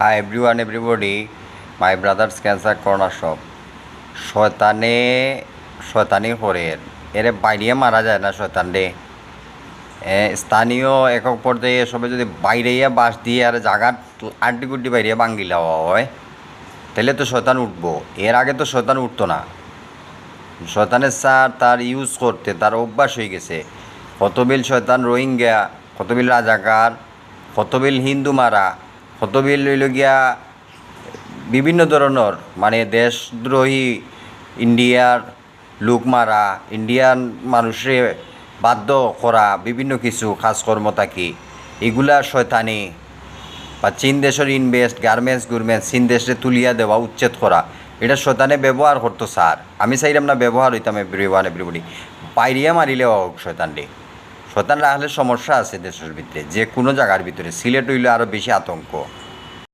Hi everyone, everybody, my brothers cancer corner shop. শয়তানি করে এরে বাইরে মারা যায় না শয়তান রে। স্থানীয় একক পর্যায়ে সবাই যদি বাইরে বাঁশ দিয়ে আর জায়গা আড্ডি গুড্ডি বাইরে ভাঙ্গি লওয়া হয় তাহলে তো শয়তান উঠবো। এর আগে তো শয়তান উঠতো না। শয়তানের সার তার ইউজ করতে তার অভ্যাস হয়ে গেছে। কতবিল শয়তান রোহিঙ্গা, কতবিল রাজাকার, কতবিল হিন্দু মারা, কতবিল হইল গিয়া বিভিন্ন ধরনের মানে দেশদ্রোহী ইন্ডিয়ার লোক মারা, ইন্ডিয়ান মানুষরে বাধ্য করা বিভিন্ন কিছু কাজকর্ম থাকি এগুলা শয়তানি। বা চীন দেশের ইনভেস্ট গার্মেন্টস চীন দেশে তুলিয়া দেওয়া উচ্ছেদ করা এটা শয়তানে ব্যবহার করতো স্যার। আমি চাইলাম না ব্যবহার হইতাম এভরিবডি বাইরিয়া মারিলে হোক শয়তান রে। শয়তান রাখলে সমস্যা আছে দেশের ভিতরে, যে কোনো জায়গার ভিতরে। সিলেট হইলে আরও বেশি আতঙ্ক।